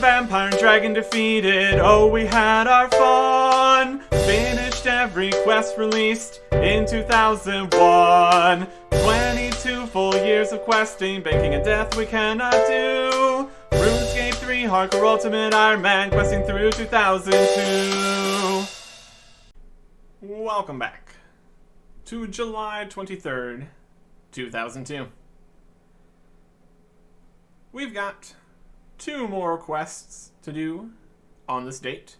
vampire and dragon defeated. Oh, we had our fun. Finished every quest released in 2001. 22 full years of questing, banking a death we cannot do. RuneScape 3 Hardcore Ultimate Ironman, questing through 2002. Welcome back to July 23rd, 2002. We've got 2 more quests to do on this date.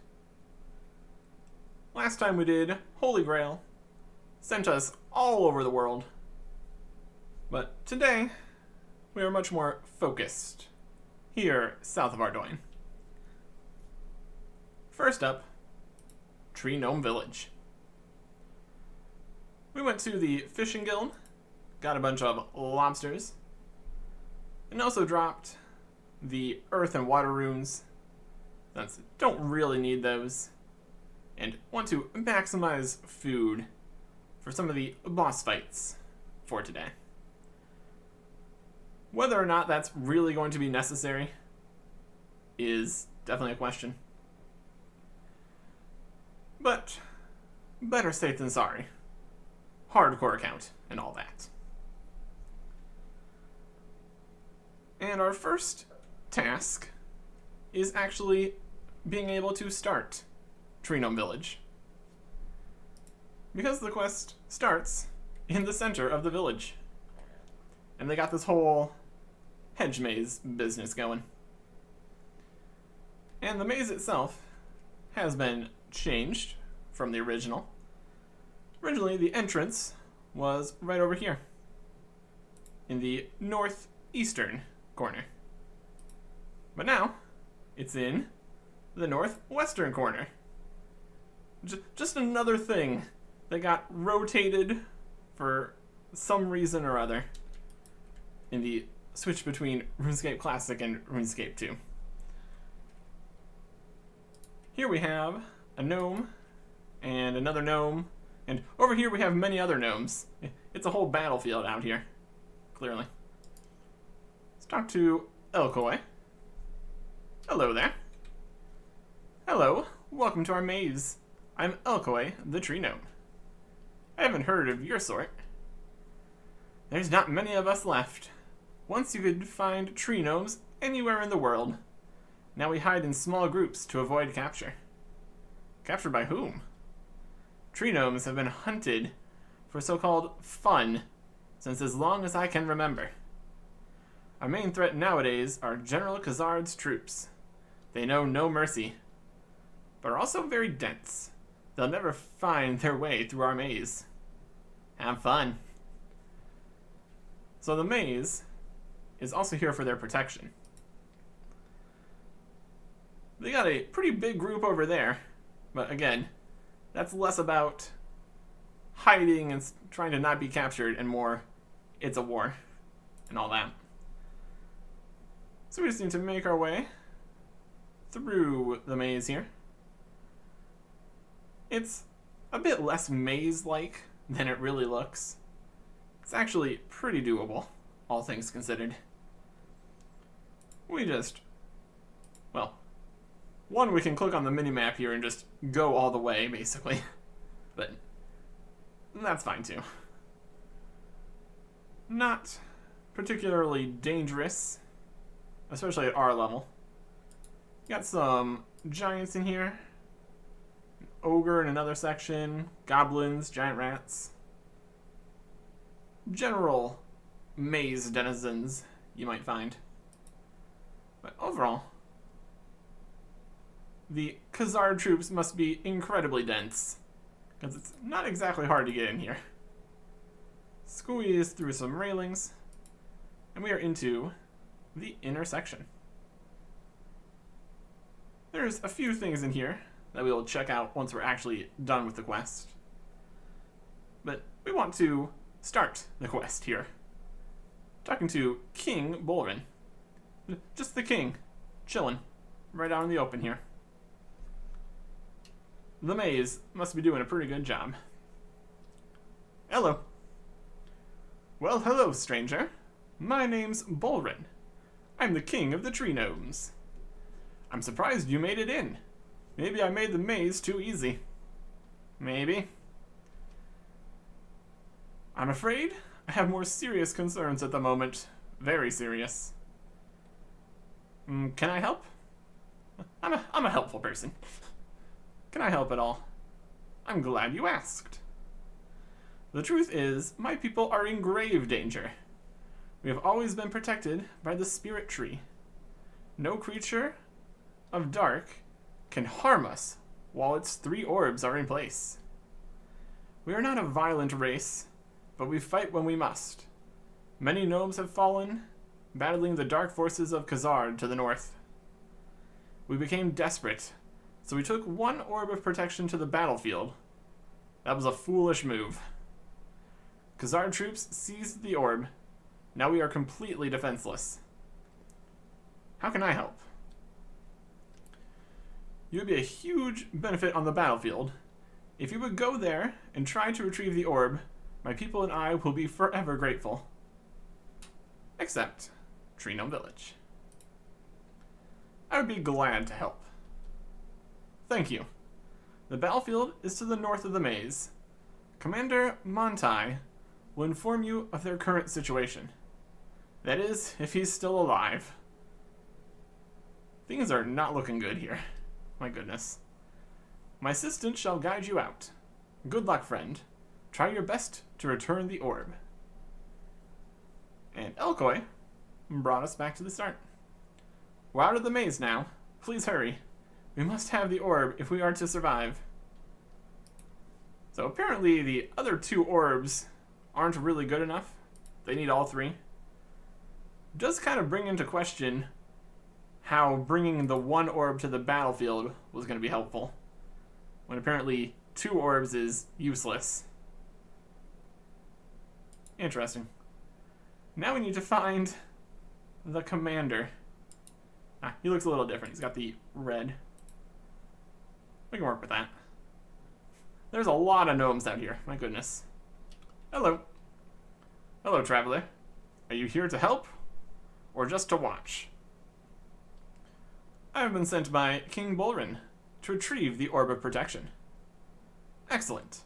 Last time we did Holy Grail, sent us all over the world. But today, we are much more focused here south of Ardoin. First up, Tree Gnome Village. We went to the Fishing Guild, got a bunch of lobsters, and also dropped the earth and water runes, since don't really need those, and want to maximize food for some of the boss fights for today. Whether or not that's really going to be necessary is definitely a question. But better safe than sorry. Hardcore account and all that. And our first task is actually being able to start Tree Gnome Village. Because the quest starts in the center of the village. And they got this whole hedge maze business going. And the maze itself has been changed from the original. Originally, the entrance was right over here, in the northeastern corner. But now, it's in the northwestern corner. Just another thing that got rotated for some reason or other in the switch between RuneScape Classic and RuneScape 2. Here we have a gnome and another gnome, and over here we have many other gnomes. It's a whole battlefield out here, clearly. Let's talk to Elkoi. Hello there. Hello, welcome to our maze. I'm Elkoi, the tree gnome. I haven't heard of your sort. There's not many of us left. Once you could find tree gnomes anywhere in the world. Now we hide in small groups to avoid capture. Captured by whom? Tree gnomes have been hunted for so-called fun since as long as I can remember. Our main threat nowadays are General Khazard's troops. They know no mercy, but are also very dense. They'll never find their way through our maze. Have fun. So the maze is also here for their protection. They got a pretty big group over there, but again, that's less about hiding and trying to not be captured and more, it's a war and all that. So we just need to make our way through the maze here. It's a bit less maze-like than it really looks. It's actually pretty doable, all things considered. We just, well, one, we can click on the mini-map here and just go all the way, basically. But that's fine, too. Not particularly dangerous, especially at our level. Got some giants in here. An ogre in another section. Goblins, giant rats. General maze denizens you might find. But overall, the Khazard troops must be incredibly dense, because it's not exactly hard to get in here. Squeeze through some railings, and we are into the inner section. There's a few things in here that we will check out once we're actually done with the quest. But we want to start the quest here. Talking to King Bolrin. Just the king, chilling, right out in the open here. The maze must be doing a pretty good job. Hello. Well, hello, stranger. My name's Bolrin. I'm the king of the tree gnomes. I'm surprised you made it in. Maybe I made the maze too easy. Maybe. I'm afraid I have more serious concerns at the moment. Very serious. Can I help? I'm a helpful person. Can I help at all? I'm glad you asked. The truth is, my people are in grave danger. We have always been protected by the spirit tree. No creature of dark can harm us while its 3 orbs are in place. We are not a violent race, but we fight when we must. Many gnomes have fallen, battling the dark forces of Khazard to the north. We became desperate, so we took 1 orb of protection to the battlefield. That was a foolish move. Khazard troops seized the orb. Now we are completely defenseless. How can I help? You would be a huge benefit on the battlefield. If you would go there and try to retrieve the orb, my people and I will be forever grateful. Except Tree Gnome Village. I would be glad to help. Thank you. The battlefield is to the north of the maze. Commander Montai will inform you of their current situation. That is, if he's still alive. Things are not looking good here. My goodness. My assistant shall guide you out. Good luck, friend. Try your best to return the orb. And Elkoi brought us back to the start. We're out of the maze now. Please hurry. We must have the orb if we are to survive. So apparently the other 2 orbs aren't really good enough. They need all 3. Does kind of bring into question how bringing the 1 orb to the battlefield was going to be helpful, when apparently 2 orbs is useless. Interesting. Now we need to find the commander. He looks a little different. He's got the red. We can work with that. There's a lot of gnomes out here. My goodness. Hello. Hello, traveler. Are you here to help, or just to watch? I have been sent by King Bolrin to retrieve the Orb of Protection. Excellent.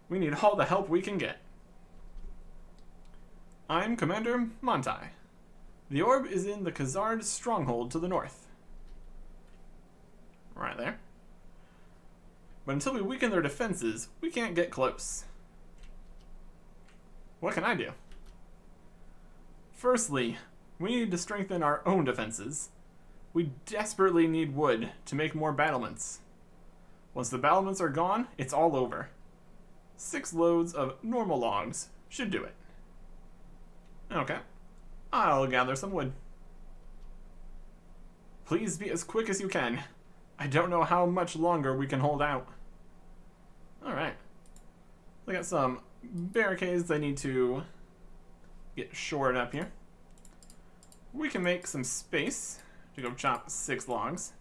We need all the help we can get. I'm Commander Montai. The orb is in the Khazard stronghold to the north. Right there. But until we weaken their defenses, we can't get close. What can I do? Firstly, we need to strengthen our own defenses. We desperately need wood to make more battlements. Once the battlements are gone, it's all over. 6 loads of normal logs should do it. Okay. I'll gather some wood. Please be as quick as you can. I don't know how much longer we can hold out. Alright. We got some barricades that need to get shored up here. We can make some space to go chop 6 logs.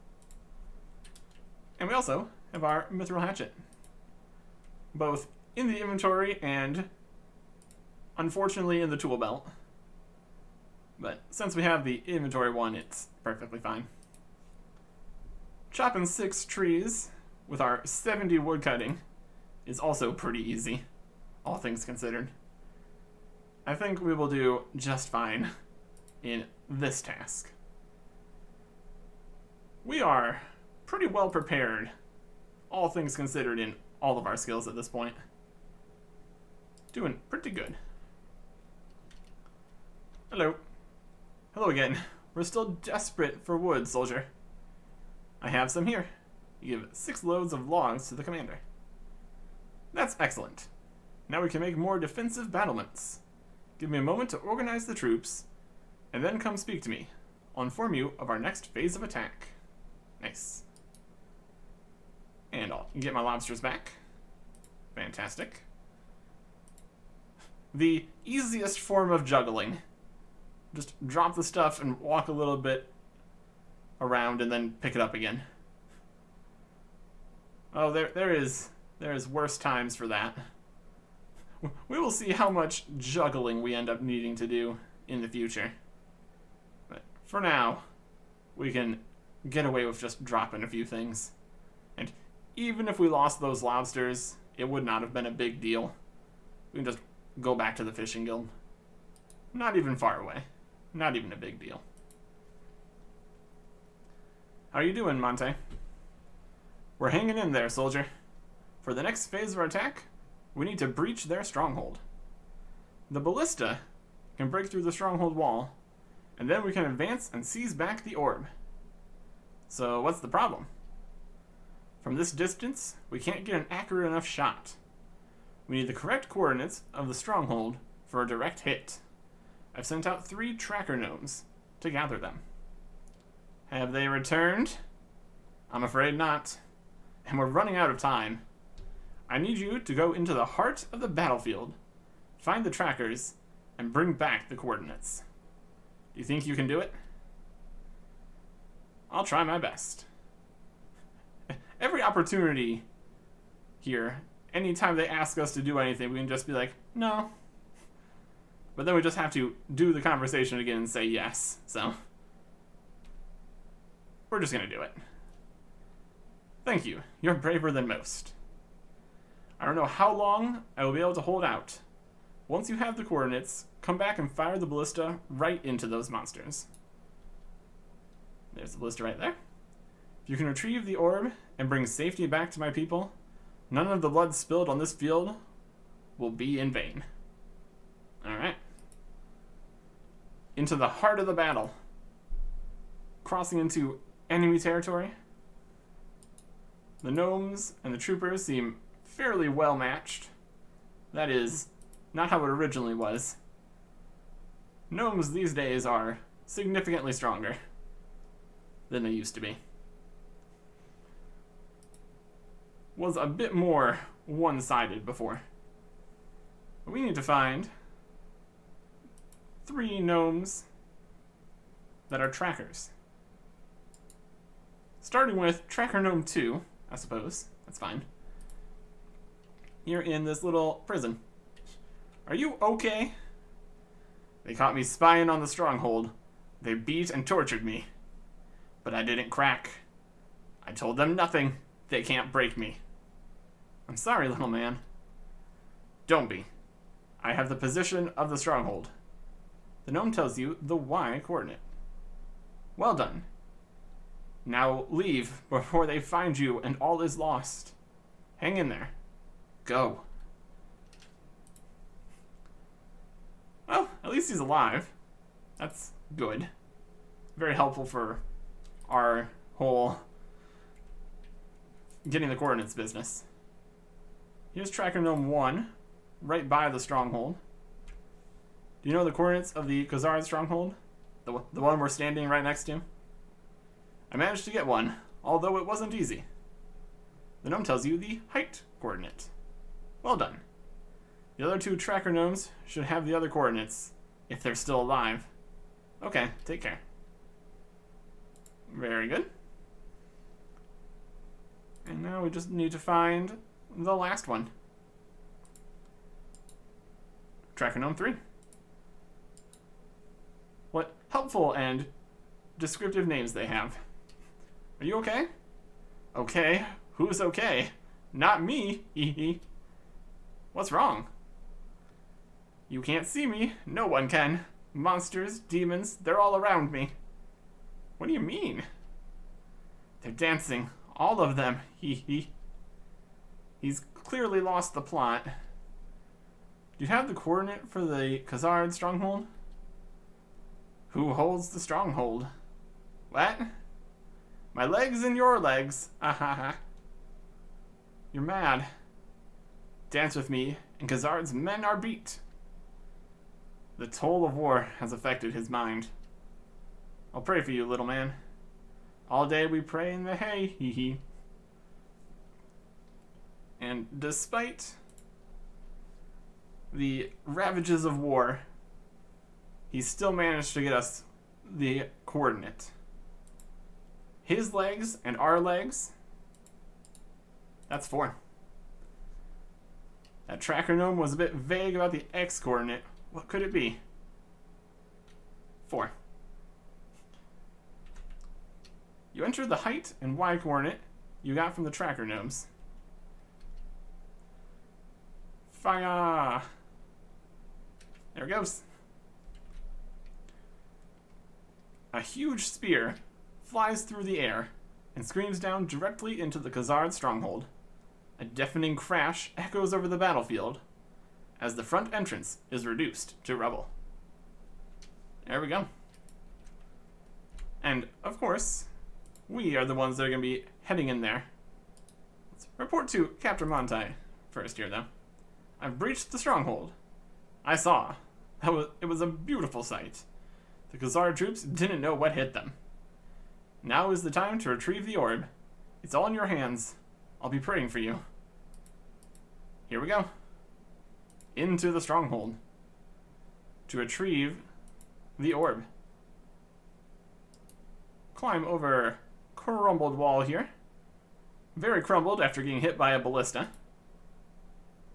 And we also have our mithril hatchet, both in the inventory and unfortunately in the tool belt. But since we have the inventory one, it's perfectly fine. Chopping 6 trees with our 70 wood cutting is also pretty easy, all things considered. I think we will do just fine in this task. We are pretty well prepared, all things considered, in all of our skills at this point. Doing pretty good. Hello. Hello again. We're still desperate for wood, soldier. I have some here. You give 6 loads of logs to the commander. That's excellent. Now we can make more defensive battlements. Give me a moment to organize the troops, and then come speak to me. I'll inform you of our next phase of attack. Nice. And I'll get my lobsters back. Fantastic. The easiest form of juggling. Just drop the stuff and walk a little bit around and then pick it up again. Oh, there is worse times for that. We will see how much juggling we end up needing to do in the future. But for now, we can get away with just dropping a few things. And even if we lost those lobsters, it would not have been a big deal. We can just go back to the fishing guild. Not even far away. Not even a big deal. How you doing, Monte? We're hanging in there, soldier. For the next phase of our attack, we need to breach their stronghold. The ballista can break through the stronghold wall, and then we can advance and seize back the orb. So what's the problem? From this distance, we can't get an accurate enough shot. We need the correct coordinates of the stronghold for a direct hit. I've sent out 3 tracker gnomes to gather them. Have they returned? I'm afraid not. And we're running out of time. I need you to go into the heart of the battlefield, find the trackers, and bring back the coordinates. Do you think you can do it? I'll try my best. Every opportunity here, anytime they ask us to do anything, we can just be like, no. But then we just have to do the conversation again and say yes. So, we're just going to do it. Thank you. You're braver than most. I don't know how long I will be able to hold out. Once you have the coordinates, come back and fire the ballista right into those monsters. There's the ballista right there. If you can retrieve the orb and bring safety back to my people, none of the blood spilled on this field will be in vain. Alright. Into the heart of the battle. Crossing into enemy territory. The gnomes and the troopers seem fairly well matched. That is not how it originally was. Gnomes these days are significantly stronger than they used to be. Was a bit more one-sided before. We need to find 3 gnomes that are trackers. Starting with Tracker Gnome 2, I suppose. That's fine. You're in this little prison. Are you okay? They caught me spying on the stronghold. They beat and tortured me. But I didn't crack. I told them nothing. They can't break me. I'm sorry, little man. Don't be. I have the position of the stronghold. The gnome tells you the Y coordinate. Well done. Now leave before they find you and all is lost. Hang in there. Go. Well, at least he's alive. That's good. Very helpful for our whole getting the coordinates business. Here's Tracker Gnome 1, right by the stronghold. Do you know the coordinates of the Khazard stronghold? The one we're standing right next to? I managed to get one, although it wasn't easy. The gnome tells you the height coordinate. Well done. The other 2 tracker gnomes should have the other coordinates, if they're still alive. Okay, take care. Very good. And now we just need to find the last one. Tracker Gnome 3. What helpful and descriptive names they have. Are you okay? Okay? Who's okay? Not me. Hee. What's wrong? You can't see me. No one can. Monsters, demons, they're all around me. What do you mean? They're dancing. All of them. Hee. He's clearly lost the plot. Do you have the coordinate for the Khazard stronghold? Who holds the stronghold? What? My legs and your legs. Ahaha. You're mad. Dance with me, and Khazard's men are beat. The toll of war has affected his mind. I'll pray for you, little man. All day we pray in the hay, hee. And despite the ravages of war, he still managed to get us the coordinate. His legs and our legs, that's 4. That tracker gnome was a bit vague about the X coordinate. What could it be? 4. You enter the height and Y coordinate you got from the tracker gnomes. Fire! There it goes. A huge spear flies through the air and screams down directly into the Khazard stronghold. A deafening crash echoes over the battlefield as the front entrance is reduced to rubble. There we go. And, of course, we are the ones that are going to be heading in there. Let's report to Captain Montai first here, though. I've breached the stronghold. I saw. It was a beautiful sight. The Khazard troops didn't know what hit them. Now is the time to retrieve the orb. It's all in your hands. I'll be praying for you. Here we go. Into the stronghold. To retrieve the orb. Climb over crumbled wall here. Very crumbled after getting hit by a ballista.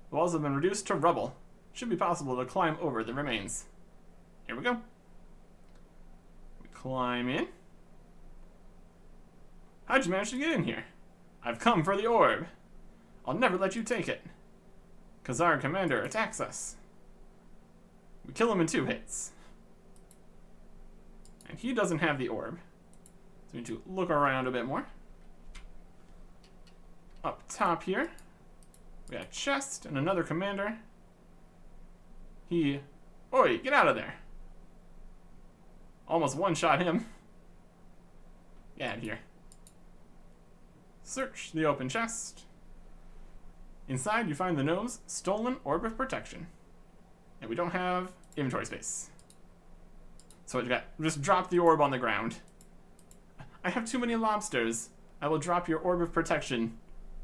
The walls have been reduced to rubble. Should be possible to climb over the remains. Here we go. We climb in. How'd you manage to get in here? I've come for the orb. I'll never let you take it. Khazard commander attacks us. We kill him in 2 hits. And he doesn't have the orb. So we need to look around a bit more. Up top here, we got a chest and another commander. Oi, get out of there. Almost one-shot him. Get out of here. Search the open chest. Inside, you find the gnome's stolen orb of protection. And we don't have inventory space. So just drop the orb on the ground. I have too many lobsters. I will drop your orb of protection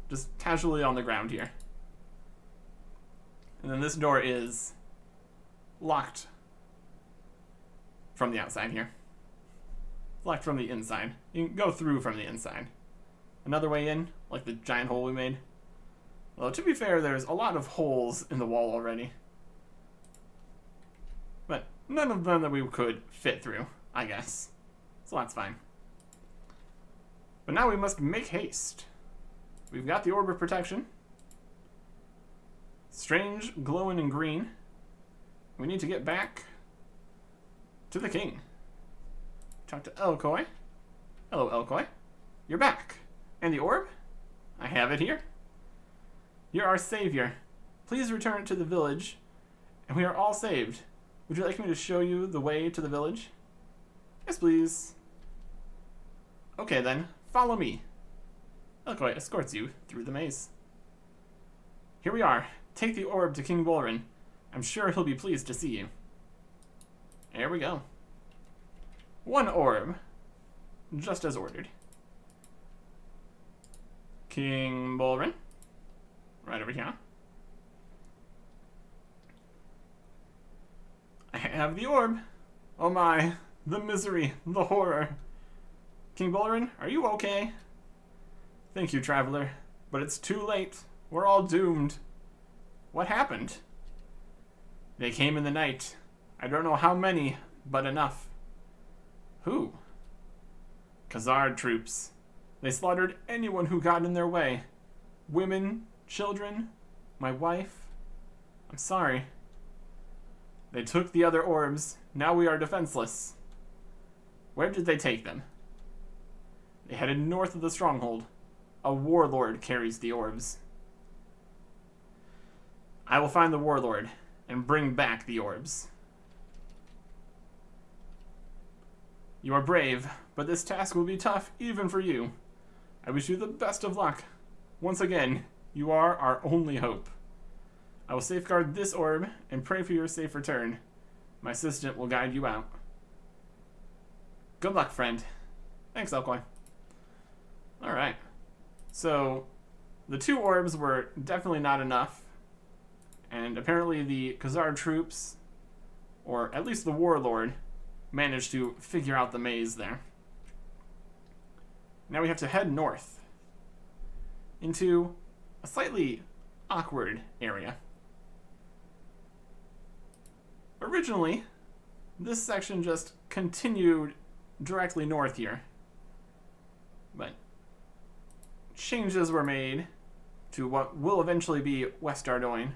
just casually on the ground here. And then this door is locked from the outside here. It's locked from the inside. You can go through from the inside. Another way in, like the giant hole we made. Well, to be fair, there's a lot of holes in the wall already. But none of them that we could fit through, I guess. So that's fine. But now we must make haste. We've got the orb of protection. Strange, glowing in green. We need to get back to the king. Talk to Elkoi. Hello, Elkoi. You're back. And the orb? I have it here. You're our savior. Please return to the village, and we are all saved. Would you like me to show you the way to the village? Yes, please. Okay, then. Follow me. Elkoi escorts you through the maze. Here we are. Take the orb to King Bolrin. I'm sure he'll be pleased to see you. There we go. 1 orb. Just as ordered. King Bolrin. Right over here. I have the orb. Oh my. The misery. The horror. King Bolrin, are you okay? Thank you, traveler. But it's too late. We're all doomed. What happened? They came in the night. I don't know how many, but enough. Who? Khazard troops. They slaughtered anyone who got in their way. Women, children, my wife. I'm sorry. They took the other orbs. Now we are defenseless. Where did they take them? They headed north of the stronghold. A warlord carries the orbs. I will find the warlord and bring back the orbs. You are brave, but this task will be tough even for you. I wish you the best of luck. Once again, you are our only hope. I will safeguard this orb and pray for your safe return. My assistant will guide you out. Good luck, friend. Thanks, Elkoi. Alright. So, the 2 orbs were definitely not enough. And apparently the Khazard troops, or at least the warlord, managed to figure out the maze there. Now we have to head north into a slightly awkward area. Originally, this section just continued directly north here. But changes were made to what will eventually be West Ardoin,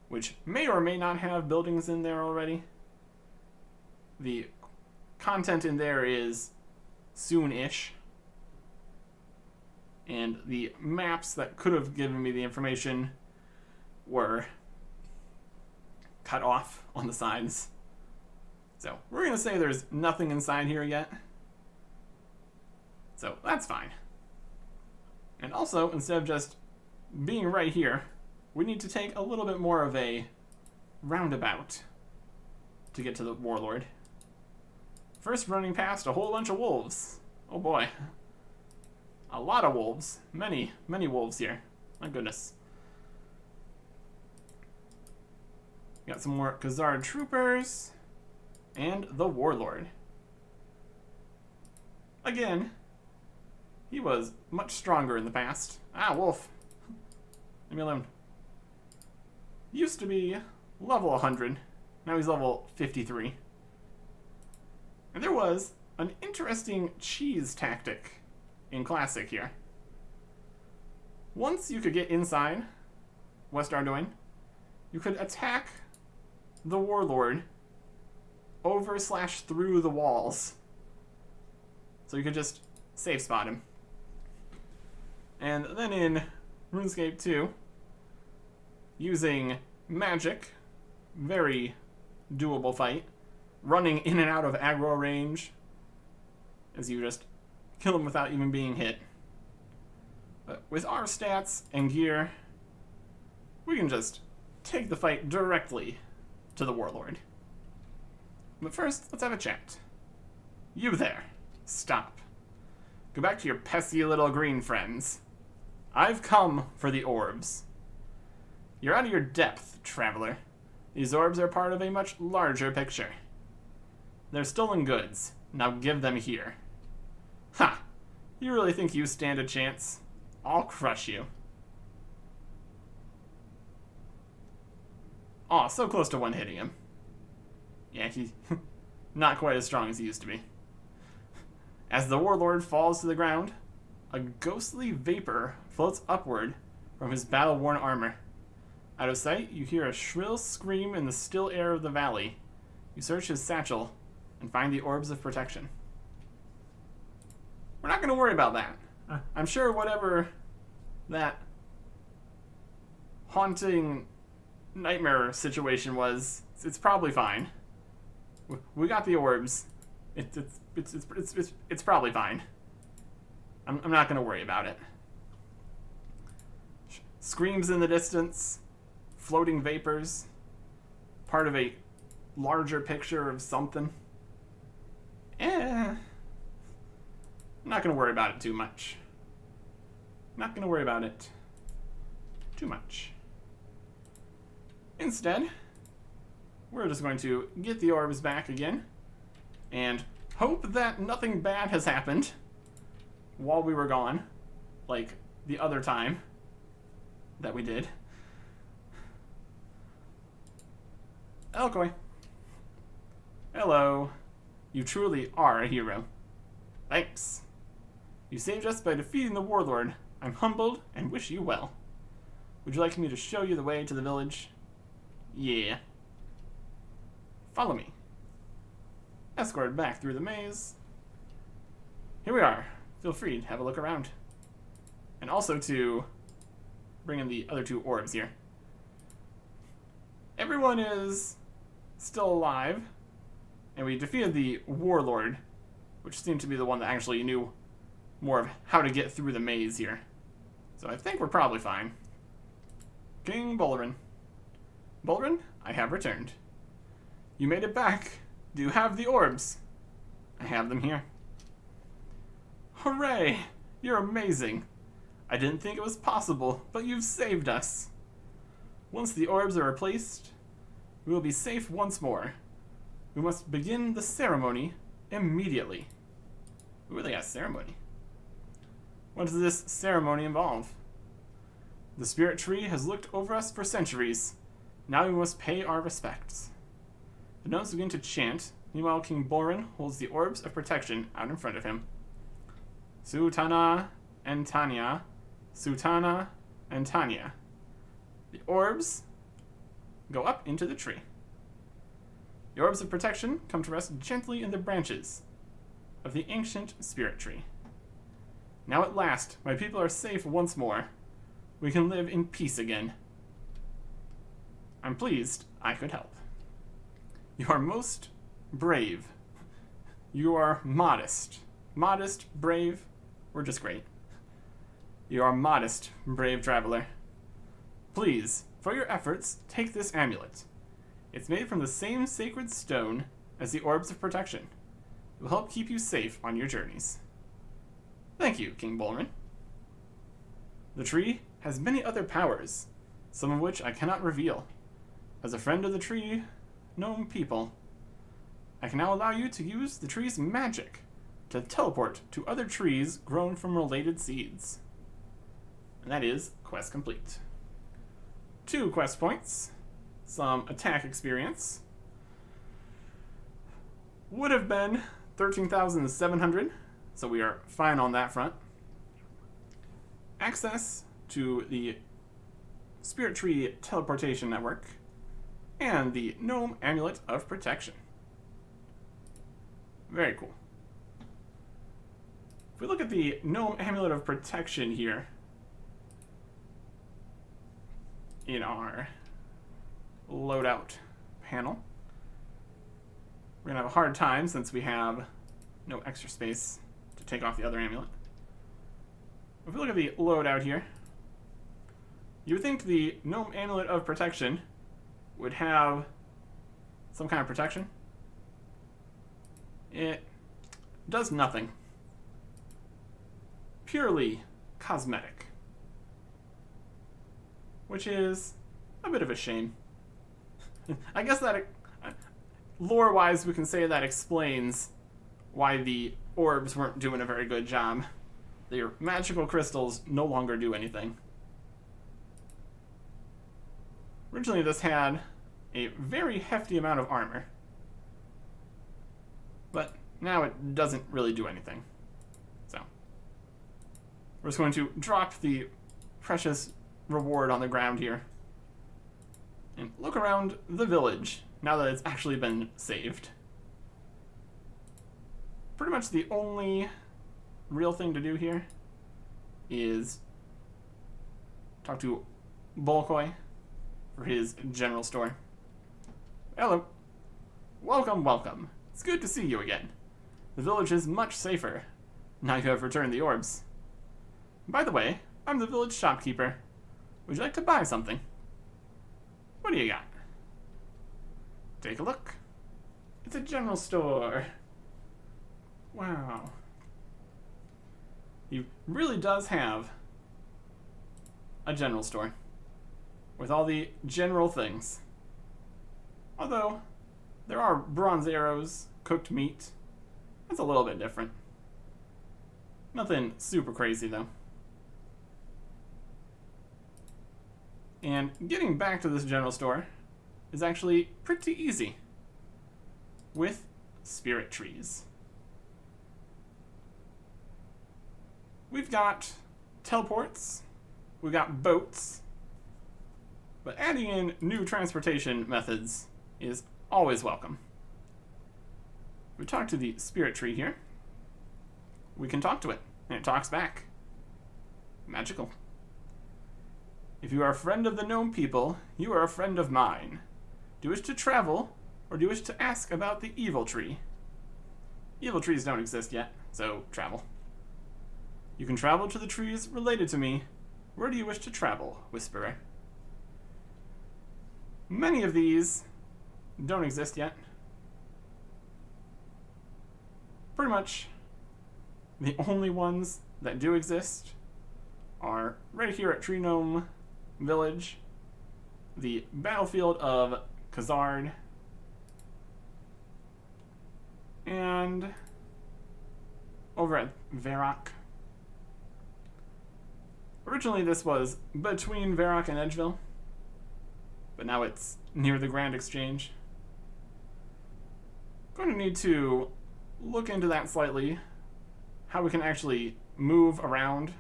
which may or may not have buildings in there already. The content in there is soon-ish. And the maps that could have given me the information were cut off on the sides. So we're going to say there's nothing inside here yet. So that's fine. And also, instead of just being right here, we need to take a little bit more of a roundabout to get to the Warlord. First, running past a whole bunch of wolves. Oh boy. A lot of wolves. Many, many wolves here. My goodness. Got some more Khazard troopers. And the Warlord. Again, he was much stronger in the past. Ah, wolf. Leave me alone. Used to be level 100. Now he's level 53. And there was an interesting cheese tactic in Classic here. Once you could get inside West Ardoin, you could attack the Warlord over/through the walls. So you could just safe spot him. And then in RuneScape 2, using magic, very doable fight, running in and out of aggro range as you just kill him without even being hit. But with our stats and gear, we can just take the fight directly to the Warlord. But first, let's have a chat. You there. Stop. Go back to your pesky little green friends. I've come for the orbs. You're out of your depth, traveler. These orbs are part of a much larger picture. They're stolen goods. Now give them here. Ha! You really think you stand a chance? I'll crush you. Aw, so close to one-hitting him. Yeah, he's not quite as strong as he used to be. As the Warlord falls to the ground, a ghostly vapor floats upward from his battle-worn armor. Out of sight, you hear a shrill scream in the still air of the valley. You search his satchel and find the orbs of protection. We're not going to worry about that. I'm sure whatever that haunting nightmare situation was, it's probably fine. We got the orbs. It's probably fine. I'm not going to worry about it. Screams in the distance, floating vapors, part of a larger picture of something. I'm not going to worry about it too much. Not going to worry about it too much. Instead, we're just going to get the orbs back again and hope that nothing bad has happened while we were gone, like the other time that we did. Elkoi. Hello. You truly are a hero. Thanks. You saved us by defeating the Warlord. I'm humbled and wish you well. Would you like me to show you the way to the village? Yeah. Follow me. Escorted back through the maze. Here we are. Feel free to have a look around. And also to bring in the other two orbs here. Everyone is still alive. And we defeated the Warlord, which seemed to be the one that actually knew more of how to get through the maze here. So I think we're probably fine. King Bolrin. Bolrin, I have returned. You made it back. Do you have the orbs? I have them here. Hooray! You're amazing. I didn't think it was possible, but you've saved us. Once the orbs are replaced, we will be safe once more. We must begin the ceremony immediately. Ooh, they got a ceremony. What does this ceremony involve? The spirit tree has looked over us for centuries. Now we must pay our respects. The gnomes begin to chant. Meanwhile, King Bolrin holds the orbs of protection out in front of him. Sultana and Tanya. Sultana and Tanya. The orbs go up into the tree. The orbs of protection come to rest gently in the branches of the ancient spirit tree. Now at last, my people are safe once more. We can live in peace again. I'm pleased I could help. You are most brave. You are modest. Modest, brave, or just great. You are modest, brave traveler. Please, for your efforts, take this amulet. It's made from the same sacred stone as the orbs of protection. It will help keep you safe on your journeys. Thank you, King Bolrin. The tree has many other powers, some of which I cannot reveal. As a friend of the tree gnome people, I can now allow you to use the tree's magic to teleport to other trees grown from related seeds. And that is quest complete. 2 quest points, some attack experience. Would have been 13,700, so we are fine on that front. Access to the Spirit Tree Teleportation Network, and the Gnome Amulet of Protection. Very cool. If we look at the Gnome Amulet of Protection here, in our loadout panel, we're going to have a hard time since we have no extra space to take off the other amulet. If we look at the loadout here, you would think the Gnome Amulet of Protection would have some kind of protection. It does nothing. Purely cosmetic. Which is a bit of a shame. I guess that, lore-wise, we can say that explains why the orbs weren't doing a very good job. Their magical crystals no longer do anything. Originally, this had a very hefty amount of armor, but now it doesn't really do anything. So, we're just going to drop the precious reward on the ground here and look around the village now that it's actually been saved. Pretty much the only real thing to do here is talk to Bolkoi for his general store. Hello. Welcome, welcome. It's good to see you again. The village is much safer now you have returned the orbs. By the way, I'm the village shopkeeper. Would you like to buy something? What do you got? Take a look. It's a general store. Wow. He really does have a general store with all the general things. Although, there are bronze arrows, cooked meat. That's a little bit different. Nothing super crazy, though. And getting back to this general store is actually pretty easy with spirit trees. We've got teleports, we've got boats, but adding in new transportation methods is always welcome. We talk to the spirit tree here. We can talk to it, and it talks back. Magical. If you are a friend of the gnome people, you are a friend of mine. Do you wish to travel, or do you wish to ask about the evil tree? Evil trees don't exist yet, so travel. You can travel to the trees related to me. Where do you wish to travel, Whisperer? Many of these don't exist yet. Pretty much the only ones that do exist are right here at Tree Gnome Village, the battlefield of Khazard, and over at Varrock. Originally this was between Varrock and Edgeville, but now it's near the Grand Exchange. Going to need to look into that slightly, how we can actually move around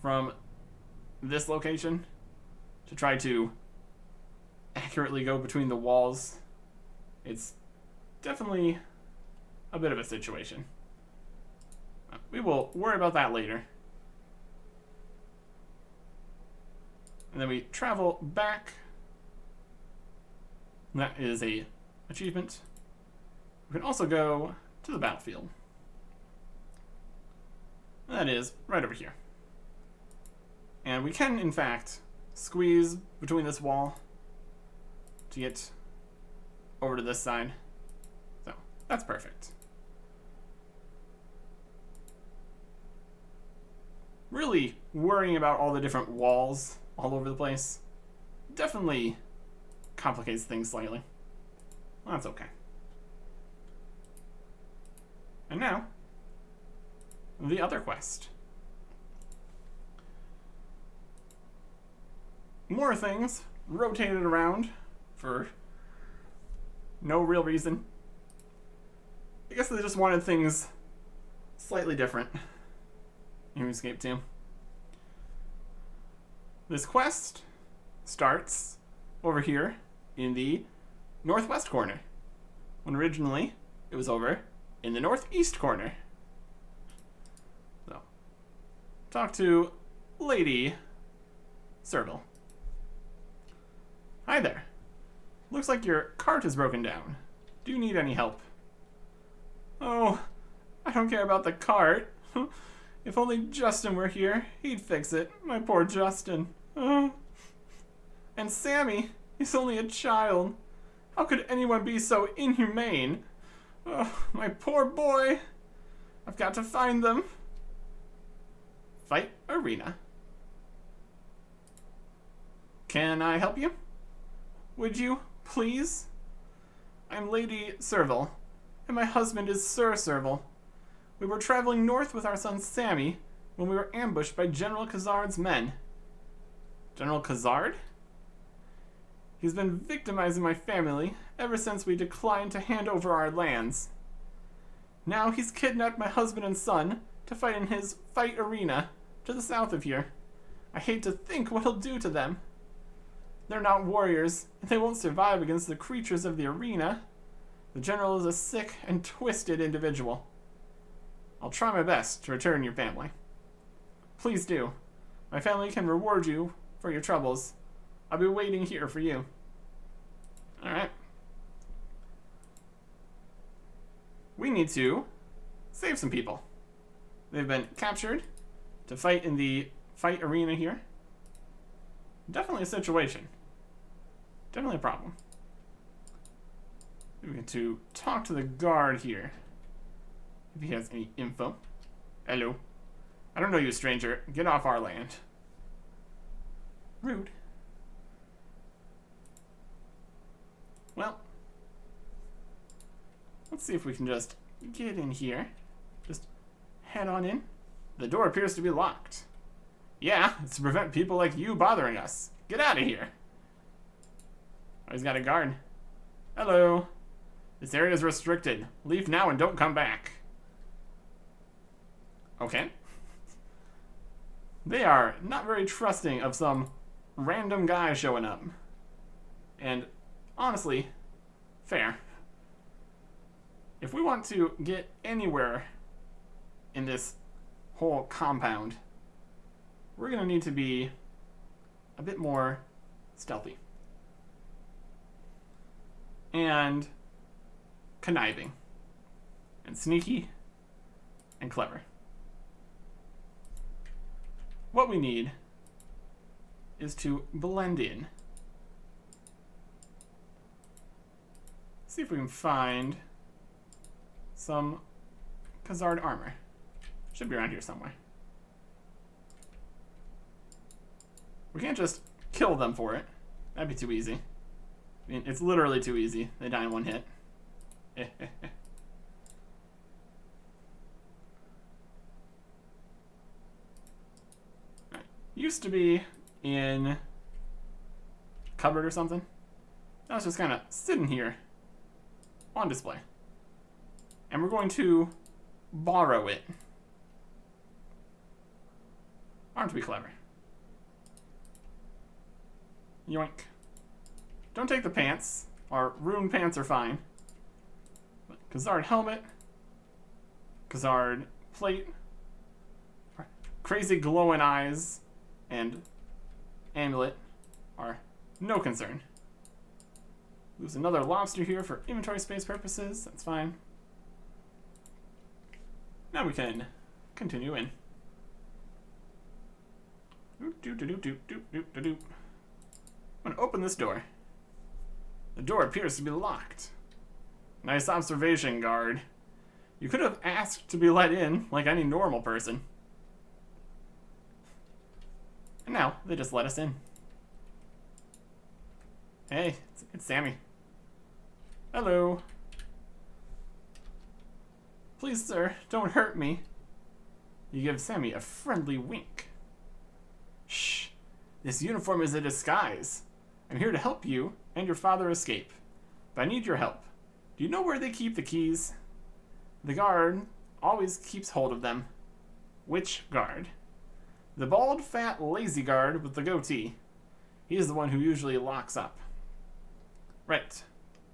from this location to try to accurately go between the walls, it's definitely a bit of a situation. We will worry about that later. And then we travel back. That is a achievement. We can also go to the battlefield. That is right over here. And we can, in fact, squeeze between this wall to get over to this side. So, that's perfect. Really worrying about all the different walls all over the place definitely complicates things slightly. Well, that's okay. And now, the other quest. More things rotated around for no real reason. I guess they just wanted things slightly different in RuneScape 2. This quest starts over here in the northwest corner, when originally it was over in the northeast corner. So, talk to Lady Serval. Hi there. Looks like your cart is broken down. Do you need any help? Oh, I don't care about the cart. If only Justin were here, he'd fix it. My poor Justin. Oh. And Sammy, he's only a child. How could anyone be so inhumane? Oh, my poor boy. I've got to find them. Fight arena. Can I help you? Would you, please? I'm Lady Serval, and my husband is Sir Serval. We were traveling north with our son Sammy when we were ambushed by General Khazard's men. General Khazard? He's been victimizing my family ever since we declined to hand over our lands. Now he's kidnapped my husband and son to fight in his fight arena to the south of here. I hate to think what he'll do to them. They're not warriors, and they won't survive against the creatures of the arena. The general is a sick and twisted individual. I'll try my best to return your family. Please do. My family can reward you for your troubles. I'll be waiting here for you. Alright. We need to save some people. They've been captured to fight in the fight arena here. Definitely a situation. Definitely a problem. We get to talk to the guard here. If he has any info. Hello. I don't know you, stranger. Get off our land. Rude. Well, let's see if we can just get in here. Just head on in. The door appears to be locked. Yeah, it's to prevent people like you bothering us. Get out of here. Oh, he's got a guard. Hello. This area is restricted. Leave now and don't come back. Okay. They are not very trusting of some random guy showing up. And honestly, fair. If we want to get anywhere in this whole compound, we're going to need to be a bit more stealthy. And conniving. And sneaky. And clever. What we need is to blend in. See if we can find some Khazard armor. Should be around here somewhere. We can't just kill them for it. That'd be too easy. I mean, it's literally too easy. They die in one hit. Used to be in a cupboard or something. Now it's just kind of sitting here on display. And we're going to borrow it. Aren't we clever? Yoink. Don't take the pants. Our rune pants are fine. But Khazard helmet. Khazard plate. Crazy glowing eyes. And amulet are no concern. Lose another lobster here for inventory space purposes. That's fine. Now we can continue in. I'm going to open this door. The door appears to be locked. Nice observation, guard. You could have asked to be let in like any normal person. And now they just let us in. Hey, it's Sammy. Hello. Please, sir, don't hurt me. You give Sammy a friendly wink. Shh. This uniform is a disguise. I'm here to help you and your father escape. But I need your help. Do you know where they keep the keys? The guard always keeps hold of them. Which guard? The bald, fat, lazy guard with the goatee. He is the one who usually locks up. Right.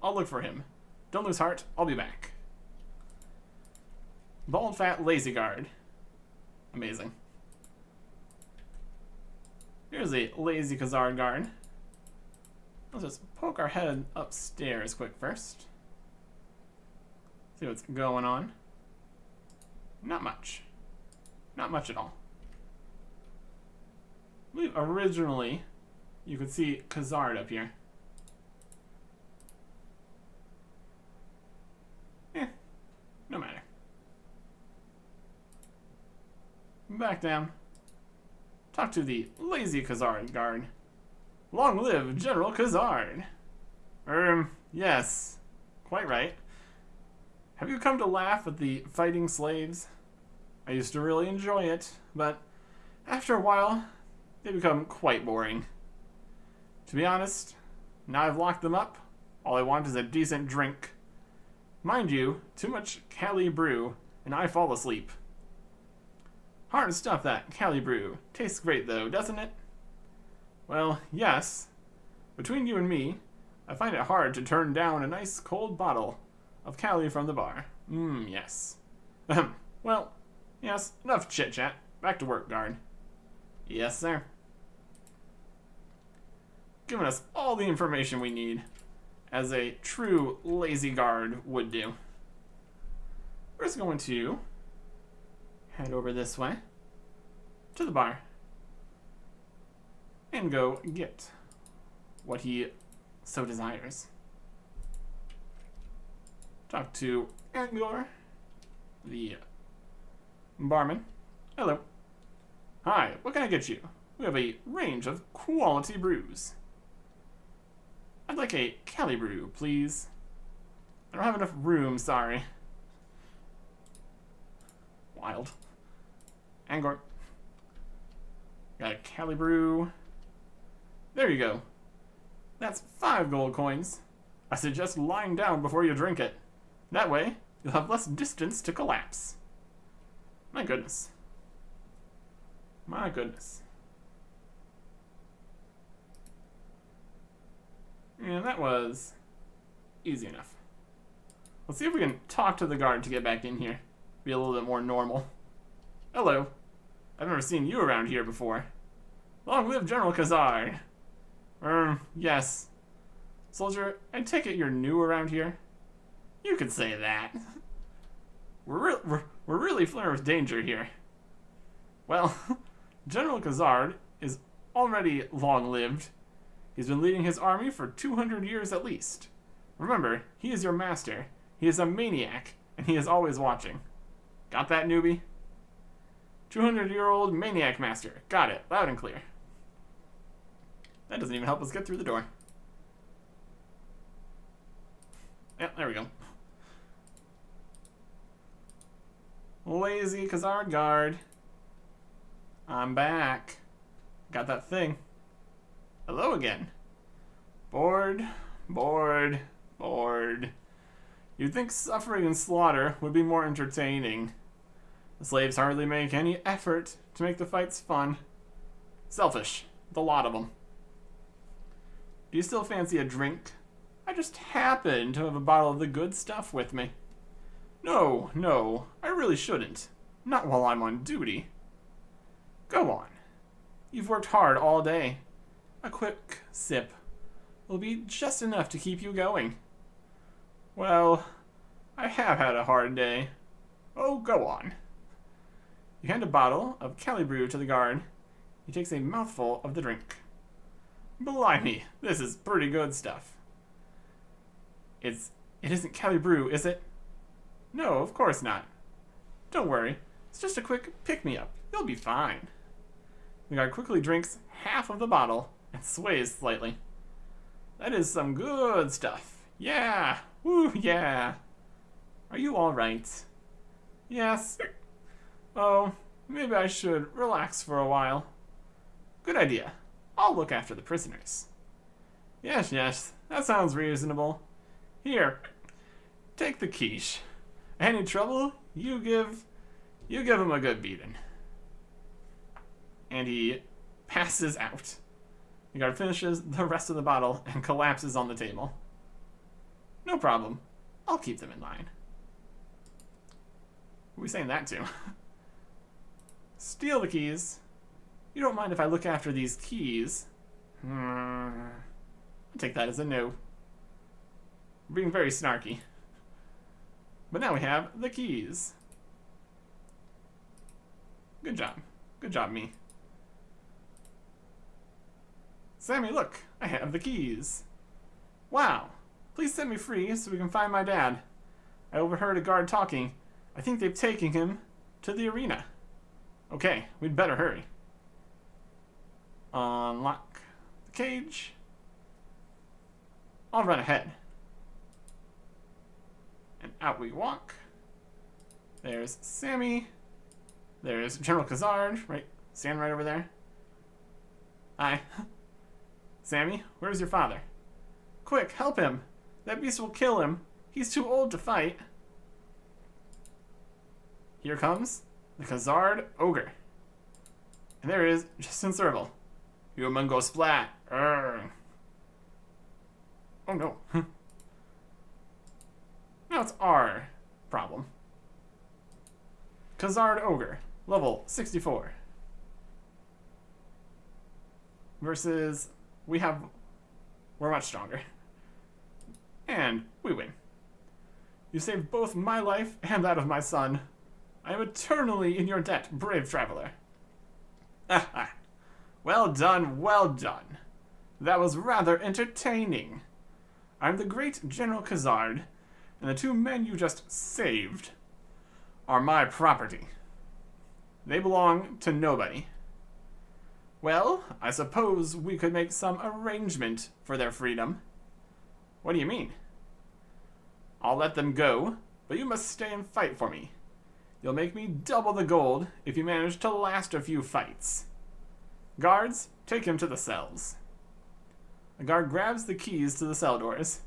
I'll look for him. Don't lose heart. I'll be back. Bald, fat, lazy guard. Amazing. Here's a lazy Khazard guard. Let's just poke our head upstairs quick first. See what's going on. Not much. Not much at all. I believe originally you could see Khazard up here. No matter. Back down. Talk to the lazy Khazard guard. Long live General Khazard. Yes. Quite right. Have you come to laugh at the fighting slaves? I used to really enjoy it, but after a while, they become quite boring. To be honest, now I've locked them up, all I want is a decent drink. Mind you, too much Cali brew, and I fall asleep. Hard stuff, that Cali brew. Tastes great, though, doesn't it? Well, yes. Between you and me, I find it hard to turn down a nice cold bottle of Cali from the bar. Yes. Well, yes, enough chit-chat. Back to work, guard. Yes, sir. Giving us all the information we need, as a true lazy guard would do. We're just going to head over this way to the bar and go get what he so desires. Talk to Angor, the barman. Hello. Hi, what can I get you? We have a range of quality brews. I'd like a Cali brew, please. I don't have enough room, sorry. Wild. Angor. Got a Cali brew. There you go. That's 5 gold coins. I suggest lying down before you drink it. That way, you'll have less distance to collapse. My goodness. My goodness. And that was easy enough. Let's see if we can talk to the guard to get back in here. Be a little bit more normal. Hello. I've never seen you around here before. Long live General Khazard. Yes. Soldier, I take it you're new around here? You could say that. We're really flirting with danger here. Well, General Khazard is already long-lived. He's been leading his army for 200 years at least. Remember, he is your master. He is a maniac, and he is always watching. Got that, newbie? 200-year-old maniac master. Got it. Loud and clear. That doesn't even help us get through the door. Yep, there we go. Lazy Khazard guard. I'm back. Got that thing. Hello again. Bored, bored, bored. You'd think suffering and slaughter would be more entertaining. The slaves hardly make any effort to make the fights fun. Selfish. The lot of them. Do you still fancy a drink? I just happen to have a bottle of the good stuff with me. No, I really shouldn't. Not while I'm on duty. Go on. You've worked hard all day. A quick sip will be just enough to keep you going. Well, I have had a hard day. Oh, go on. You hand a bottle of Cali Brew to the guard. He takes a mouthful of the drink. Blimey, this is pretty good stuff. It isn't Cali Brew, is it? No, of course not. Don't worry, it's just a quick pick-me-up. You'll be fine. The guard quickly drinks half of the bottle and sways slightly. That is some good stuff. Yeah, woo, yeah. Are you all right? Yes. Oh, maybe I should relax for a while. Good idea. I'll look after the prisoners. Yes, that sounds reasonable. Here, take the quiche. Any trouble, you give him a good beating. And he passes out. The guard finishes the rest of the bottle and collapses on the table. No problem. I'll keep them in line. Who are we saying that to? Steal the keys. You don't mind if I look after these keys? I'll take that as a no. Being very snarky. But now we have the keys. Good job. Good job, me. Sammy, look. I have the keys. Wow. Please set me free so we can find my dad. I overheard a guard talking. I think they've taken him to the arena. Okay, we'd better hurry. Unlock the cage. I'll run ahead. And out we walk. There's Sammy. There's General Khazard, right? Stand right over there. Hi. Sammy, where's your father? Quick, help him. That beast will kill him. He's too old to fight. Here comes the Khazard Ogre. And there is Justin Serval. Human go splat. Urgh. Oh no. Now it's our problem. Khazard Ogre, level 64. Versus, we're much stronger. And we win. You saved both my life and that of my son. I am eternally in your debt, brave traveler. Well done, well done. That was rather entertaining. I'm the great General Khazard, and the two men you just saved are my property. They belong to nobody. Well, I suppose we could make some arrangement for their freedom. What do you mean? I'll let them go, but you must stay and fight for me. You'll make me double the gold if you manage to last a few fights. Guards, take him to the cells. A guard grabs the keys to the cell doors.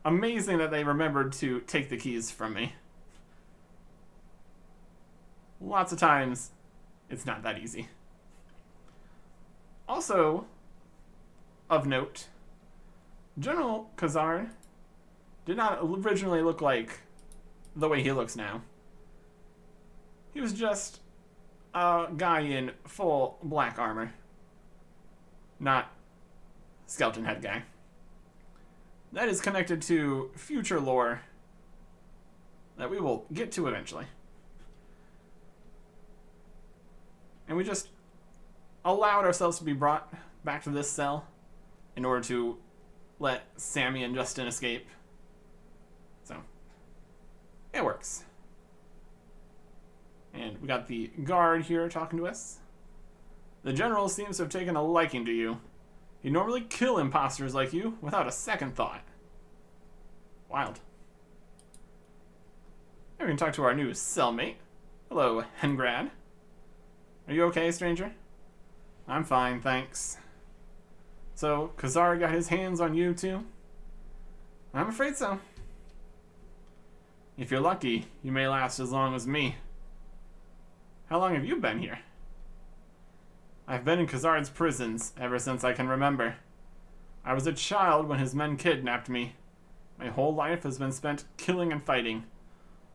Amazing that they remembered to take the keys from me. Lots of times, it's not that easy. Also, of note, General Khazard did not originally look like the way he looks now. He was just a guy in full black armor. Not skeleton head guy. That is connected to future lore that we will get to eventually. And we just allowed ourselves to be brought back to this cell in order to let Sammy and Justin escape. So, it works. And we got the guard here talking to us. The general seems to have taken a liking to you. He'd normally kill imposters like you without a second thought. Wild. Now we can talk to our new cellmate. Hello, Hengrad. Are you okay, stranger? I'm fine, thanks. So, Khazard got his hands on you too? I'm afraid so. If you're lucky, you may last as long as me. How long have you been here? I've been in Khazard's prisons ever since I can remember. I was a child when his men kidnapped me. My whole life has been spent killing and fighting,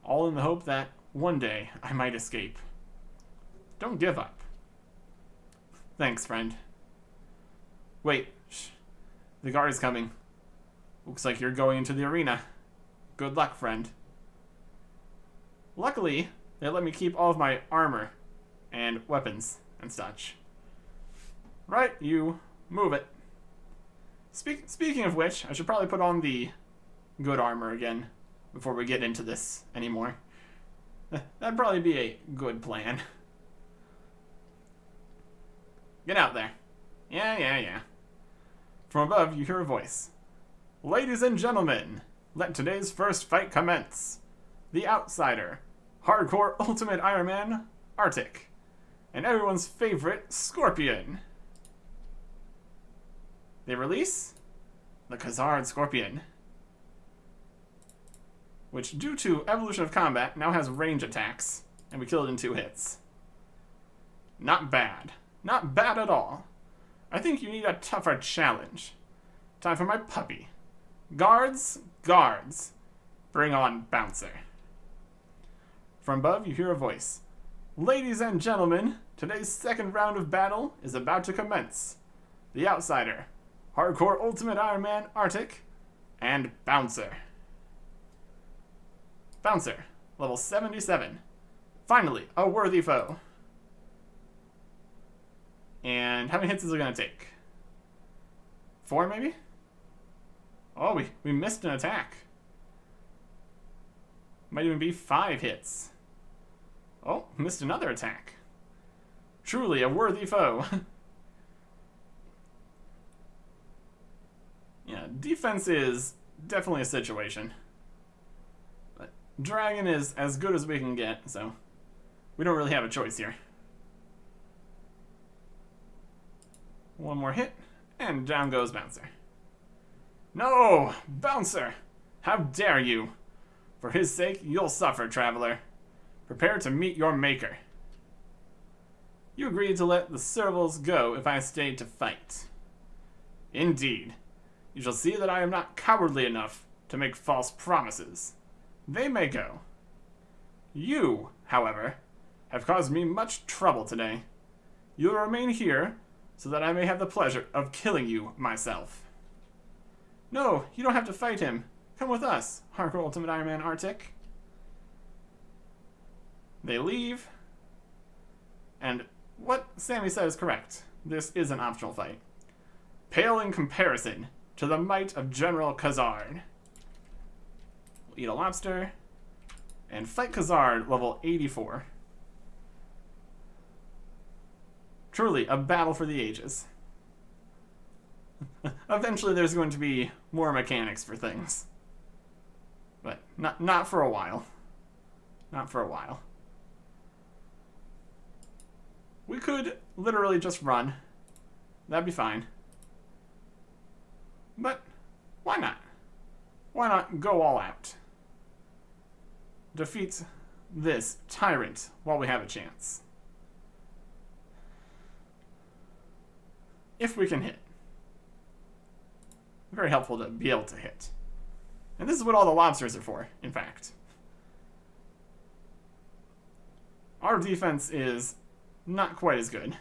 all in the hope that one day I might escape. Don't give up. Thanks, friend. Wait, shh. The guard is coming. Looks like you're going into the arena. Good luck, friend. Luckily, they let me keep all of my armor and weapons and such. Right, you move it. Speaking of which, I should probably put on the good armor again before we get into this anymore. That'd probably be a good plan. Get out there. Yeah. From above, you hear a voice. Ladies and gentlemen, let today's first fight commence. The outsider, hardcore ultimate Ironman, Artic, and everyone's favorite Scorpion. They release the Khazard Scorpion, which, due to evolution of combat, now has range attacks, and we kill it in 2 hits. Not bad. Not bad at all. I think you need a tougher challenge. Time for my puppy. Guards, bring on Bouncer. From above, you hear a voice. Ladies and gentlemen, today's second round of battle is about to commence. The outsider, hardcore ultimate Ironman, Artic, and Bouncer. Bouncer, level 77. Finally, a worthy foe. And how many hits is it going to take? 4, maybe? Oh, we missed an attack. Might even be 5 hits. Oh, missed another attack. Truly a worthy foe. Yeah, defense is definitely a situation. But Dragon is as good as we can get, so we don't really have a choice here. One more hit, and down goes Bouncer. No! Bouncer! How dare you! For his sake, you'll suffer, traveler. Prepare to meet your maker. You agreed to let the servals go if I stayed to fight. Indeed. You shall see that I am not cowardly enough to make false promises. They may go. You, however, have caused me much trouble today. You will remain here so that I may have the pleasure of killing you myself. No, you don't have to fight him. Come with us, hardcore ultimate Ironman Artic. They leave. And what Sammy said is correct. This is an optional fight. Pale in comparison to the might of General Khazard. We'll eat a lobster. And fight Khazard, level 84. Truly, a battle for the ages. Eventually there's going to be more mechanics for things. But not for a while. Not for a while. We could literally just run. That'd be fine. But why not? Why not go all out? Defeat this tyrant while we have a chance. If we can hit. Very helpful to be able to hit. And this is what all the lobsters are for, in fact. Our defense is not quite as good.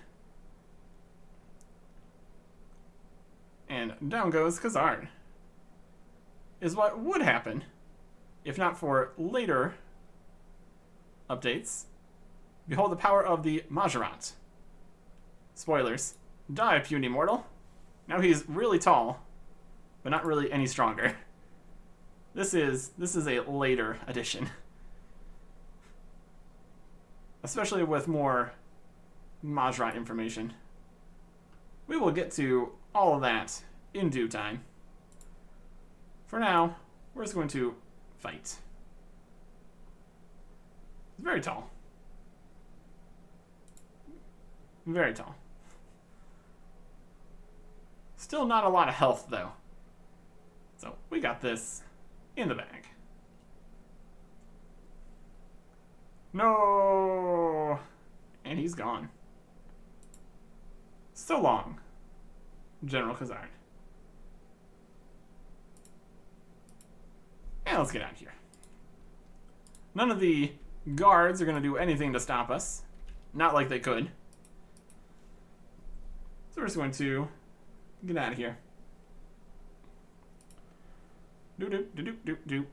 And down goes Khazard. Is what would happen if not for later updates. Behold the power of the Majorat. Spoilers. Die, puny mortal. Now he's really tall, but not really any stronger. This is a later addition. Especially with more Majorat information. We will get to all of that in due time. For now, we're just going to fight. He's very tall. Very tall. Still not a lot of health, though. So, we got this in the bag. No! And he's gone. So long, General Khazard. And let's get out of here. None of the guards are going to do anything to stop us. Not like they could. So we're just going to get out of here. Do.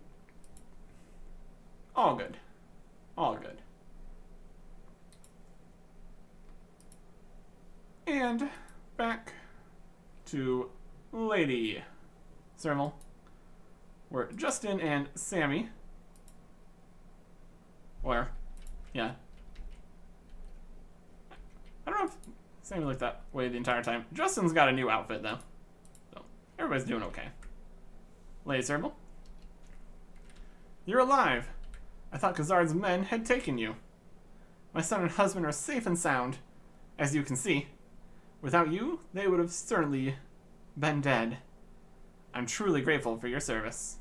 All good. All good. And back to Lady Thermal, where Justin and Sammy, where, yeah. I don't know if Sammy looked that way the entire time. Justin's got a new outfit, though. So, everybody's doing okay. Lady Thermal, you're alive. I thought Khazard's men had taken you. My son and husband are safe and sound, as you can see. Without you, they would have certainly been dead. I'm truly grateful for your service.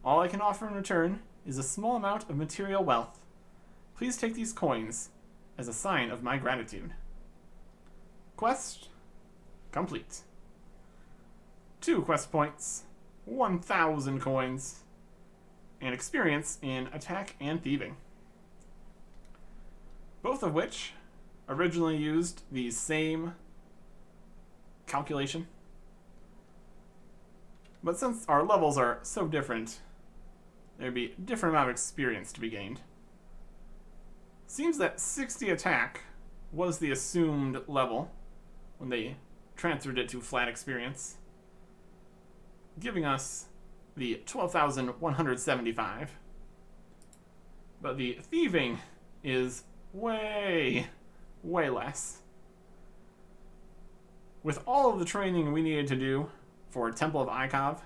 All I can offer in return is a small amount of material wealth. Please take these coins as a sign of my gratitude. Quest complete. 2 quest points, 1,000 coins, and experience in attack and thieving. Both of which originally used the same calculation. But since our levels are so different, there'd be a different amount of experience to be gained. Seems that 60 attack was the assumed level when they transferred it to flat experience, giving us the 12,175. But the thieving is way less. With all of the training we needed to do for Temple of Ikov,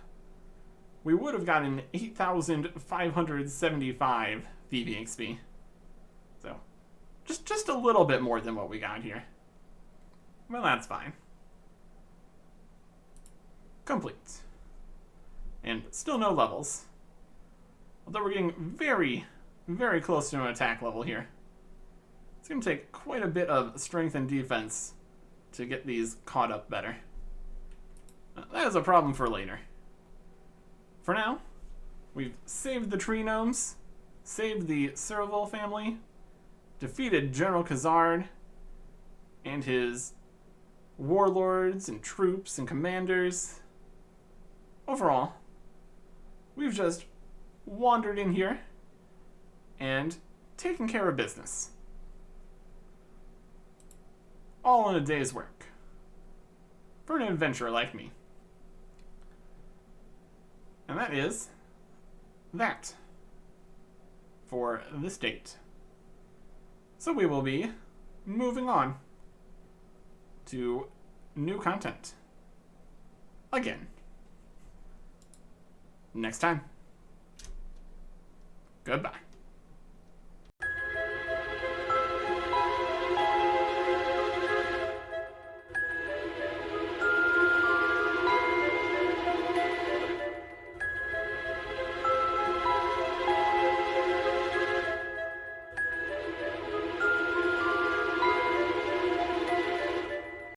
we would have gotten 8,575 thieving XP. So, just a little bit more than what we got here. Well, that's fine. Complete. And still no levels. Although we're getting very close to an attack level here. It's going to take quite a bit of strength and defense to get these caught up better. That is a problem for later. For now, we've saved the tree gnomes, saved the Serval family, defeated General Khazard and his warlords and troops and commanders. Overall, we've just wandered in here and taken care of business. All in a day's work. For an adventurer like me. And that is that for this date. So we will be moving on to new content. Again. Next time. Goodbye.